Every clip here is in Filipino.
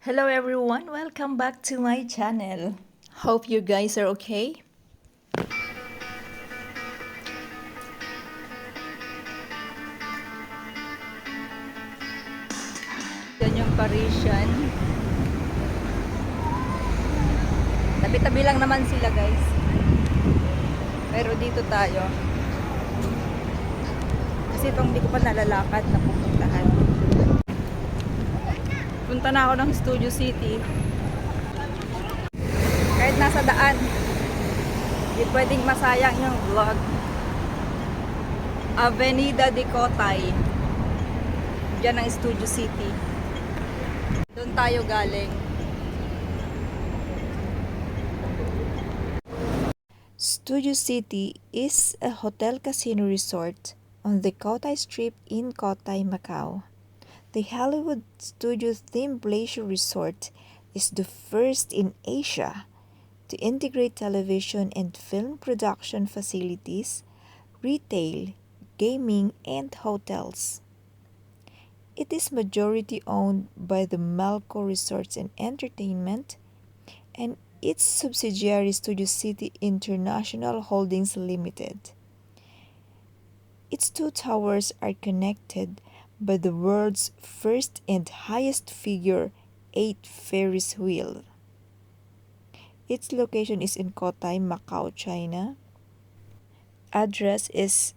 Hello everyone, welcome back to my channel. Hope you guys are okay. Yan yung Parisian. Tabi-tabi lang naman sila guys. Pero dito tayo. Kasi itong di ko pa nalalakad na pupuntahan. Punta na ako ng Studio City. Kahit nasa daan, di pwedeng masayang yung vlog. Avenida de Cotay. Diyan ang Studio City. Doon tayo galing. Studio City is a hotel casino resort on the Cotai Strip in Cotai, Macau. The Hollywood Studio themed leisure resort is the first in Asia to integrate television and film production facilities, retail, gaming, and hotels. It is majority owned by the Melco Resorts and Entertainment and its subsidiary Studio City International Holdings Limited. Its two towers are connected by the world's first and highest figure 8 Ferris wheel. Its location is in Cotai, Macau, China. Address is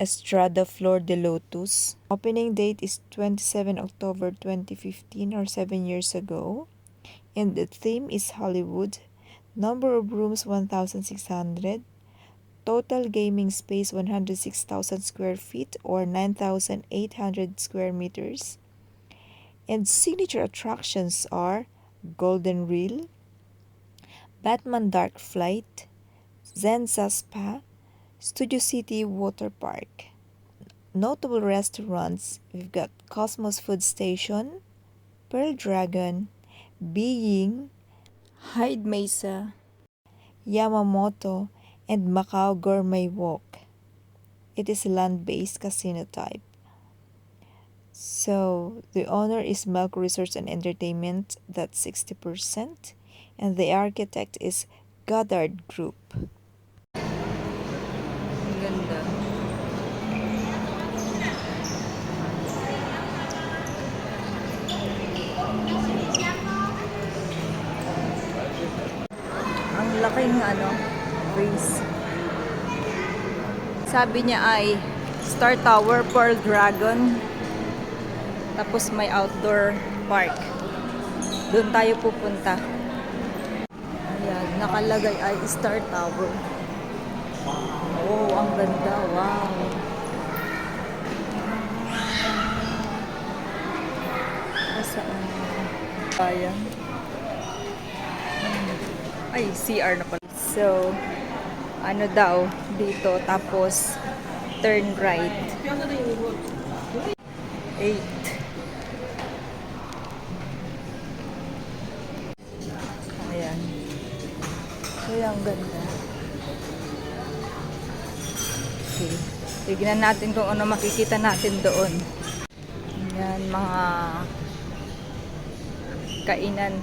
Estrada Flor de Lotus. Opening date is 27 October 2015 or 7 years ago. And the theme is Hollywood. Number of rooms 1,600. Total gaming space 106,000 square feet or 9,800 square meters. And signature attractions are Golden Reel, Batman Dark Flight, Zenza Spa, Studio City Water Park. Notable restaurants, we've got Cosmos Food Station, Pearl Dragon, Beijing, Hyde Mesa, Yamamoto, and Macau Gourmet Walk. It is land-based casino type. So, the owner is Melco Resorts and Entertainment, that's 60%, and the architect is Goddard Group. Ang ganda. Ang laking base. Sabi niya ay Star Tower, Pearl Dragon. Tapos may outdoor park. Doon tayo pupunta. Ayan, nakalagay ay Star Tower. Oh, ang ganda. Wow. Saan? Ayan. Ay, CR na pala. So, ano daw, dito, tapos, turn right. 8. Ayan. Kaya ang ganda. Okay. Tignan natin kung ano makikita natin doon. Ayan, mga kainan,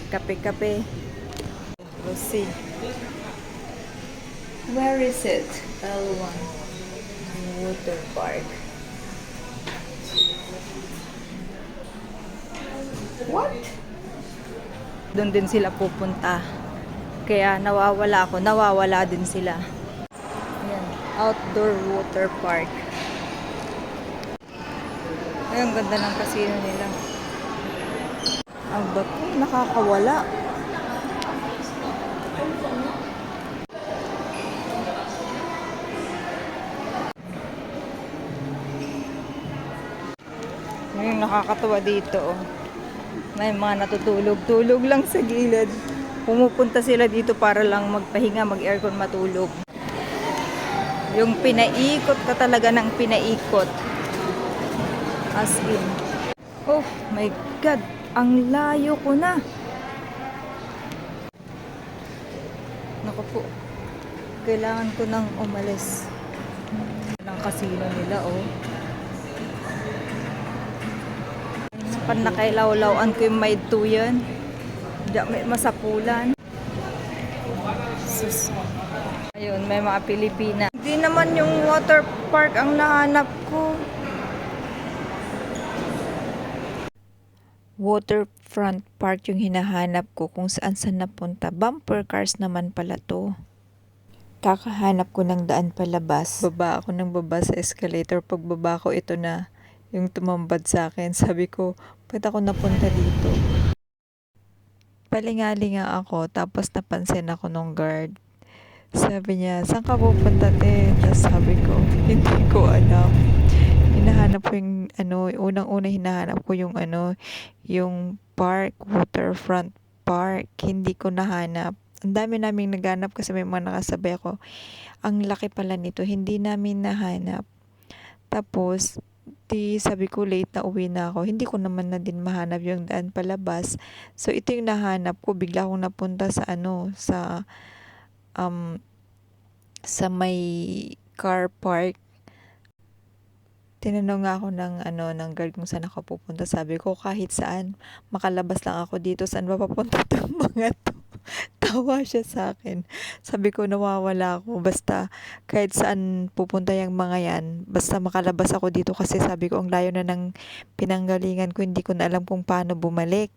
kape-kape. We'll see. Where is it? L1 Water Park. What? Doon din sila pupunta. Kaya nawawala din sila. Ayan, outdoor water park. Ay, ang ganda ng casino nila. Ang bato, nakakawala. Ngayon nakakatawa dito. May mga natutulog-tulog lang sa gilid. Pumupunta sila dito para lang magpahinga, mag-aircon, matulog. Yung pinaikot ka talaga ng pinaikot. As in. Oh my God! Ang layo ko na. Naku po. Kailangan ko nang umalis. Ng casino nila, oh. Kan nakailawlawan ko yung may tuyan. Diyan may masapulan. Sus. Ayun, may mga Pilipina. Hindi naman yung water park ang nahanap ko. Waterfront park yung hinahanap ko kung saan napunta. Bumper cars naman pala to. Kakahanap ko ng daan palabas. Baba ako ng baba sa escalator. Pagbaba ko, ito na yung tumambad sa akin. Sabi ko, ba't ako napunta dito? Palingalinga ako, tapos napansin ako nung guard. Sabi niya, saan ka pupunta, te? Tapos sabi ko, hindi ko alam. Hinahanap ko yung, unang-una hinahanap ko yung, yung park, waterfront park. Hindi ko nahanap. Ang dami naming naghanap kasi may mga nakasabay ako. Ang laki pala nito, hindi namin nahanap. Tapos, sabi ko late na uwi na ako. Hindi ko naman na din mahanap yung daan palabas. So, ito yung nahanap ko. Bigla akong napunta sa sa may car park. Tinanong nga ako ng guard kung saan ako pupunta. Sabi ko, kahit saan. Makalabas lang ako dito. Saan ba papunta itong mga to? Tawa siya sa akin. Sabi ko, nawawala ako. Basta, kahit saan pupunta yung mga yan, basta makalabas ako dito kasi sabi ko, ang layo na ng pinanggalingan ko, hindi ko na alam kung paano bumalik.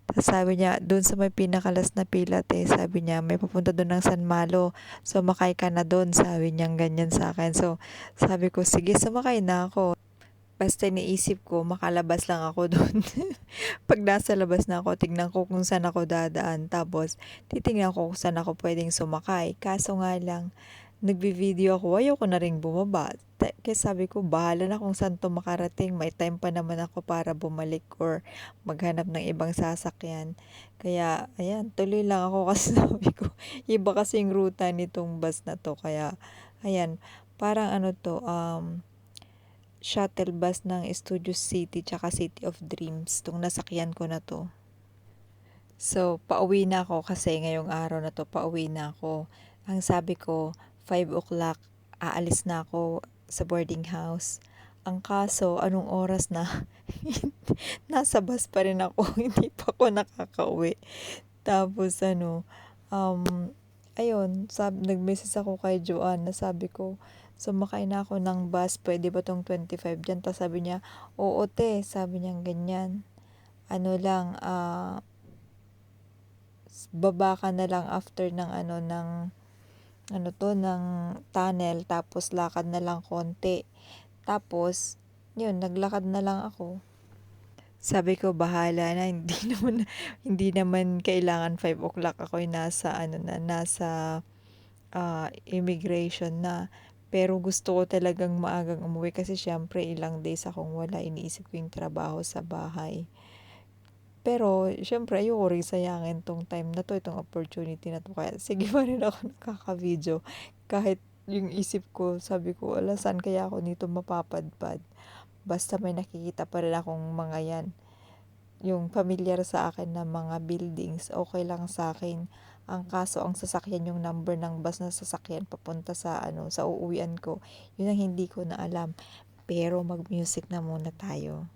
Tapos sabi niya, doon sa may pinakalas na pilat sabi niya, may papunta doon ng San Malo. So, makay ka na doon. Sabi niya ganyan sa akin. So, sabi ko, sige, sumakay na ako. Basta iniisip ko, makalabas lang ako doon. Pag nasa labas na ako, tignan ko kung saan ako dadaan. Tapos, titingnan ko kung saan ako pwedeng sumakay. Kaso nga lang, nagbi-video ako, ayoko na rin bumaba. Kaya sabi ko, bahala na kung saan to makarating. May time pa naman ako para bumalik or maghanap ng ibang sasakyan. Kaya, ayan, tuloy lang ako kasi sabi ko, iba kasi yung ruta nitong bus na to. Kaya, ayan, parang shuttle bus ng Studio City tsaka City of Dreams. Itong nasakyan ko na to. So, pauwi na ako kasi ngayong araw na to, pauwi na ako. Ang sabi ko, 5 o'clock, aalis na ako sa boarding house. Ang kaso, anong oras na? Nasa bus pa rin ako. Hindi pa ako nakakauwi. Tapos, ayun, nag-message ako kay Joanne na sabi ko, sumakay na ako ng bus, pwede ba tong 25 dyan? Tapos sabi niya, oo te, sabi niya ganyan. Baba ka na lang after ng tunnel, tapos lakad na lang konti. Tapos, yun, naglakad na lang ako. Sabi ko, bahala na, hindi naman kailangan 5 o'clock ako nasa immigration na. Pero gusto ko talagang maagang umuwi kasi syempre ilang days akong wala. Iniisip ko yung trabaho sa bahay. Pero syempre ayoko rin sayangin tong time na to, itong opportunity na to. Kaya sige pa rin ako nakaka-video. Kahit yung isip ko, sabi ko, saan kaya ako nito mapapadpad? Basta may nakikita pa rin akong mga yan. Yung familiar sa akin na mga buildings, okay lang sa akin. Ang kaso, ang sasakyan yung number ng bus na sasakyan papunta sa sa uuwian ko. Yun ang hindi ko na alam. Pero mag-music na muna tayo.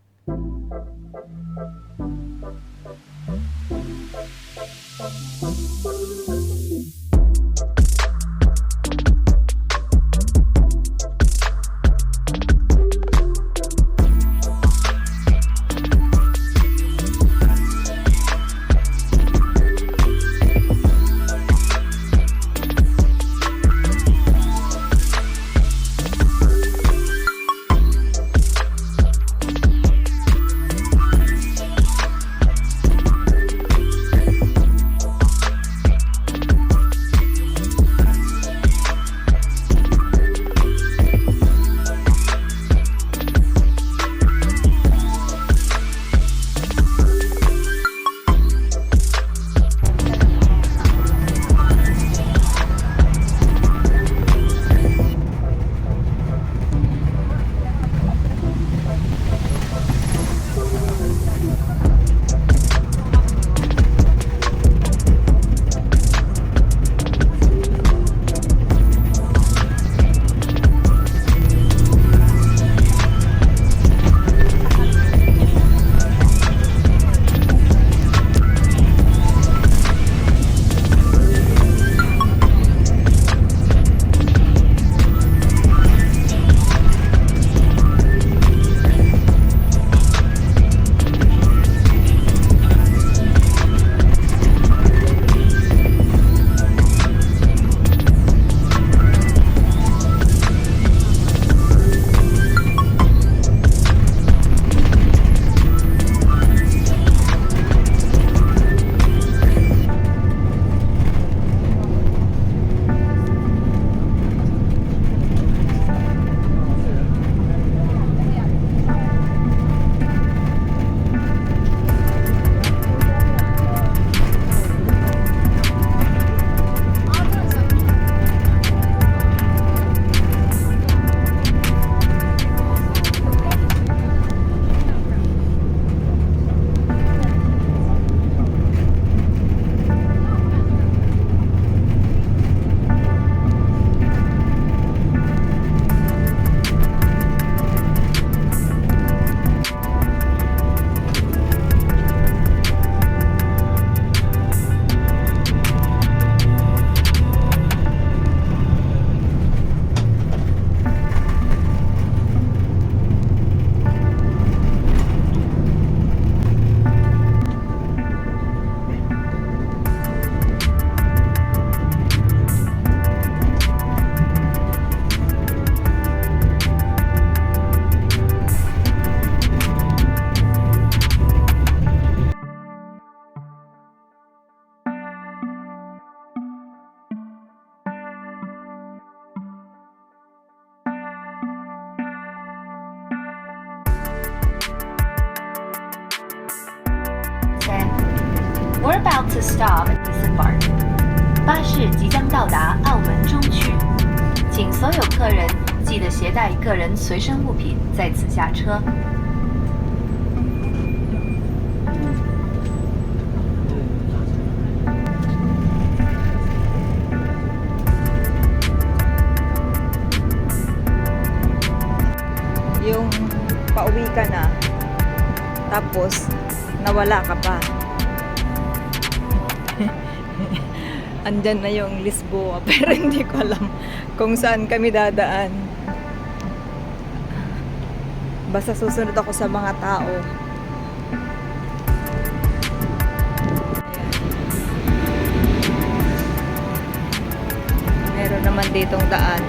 We're about to stop and disembark. 巴士即将到达澳门中区，请所有客人记得携带个人随身物品在此下车。Yung pauwi ka na, tapos nawala ka pa. Andyan na yung Lisboa, pero hindi ko alam kung saan kami dadaan. Basta susunod ako sa mga tao. Meron naman ditong daan.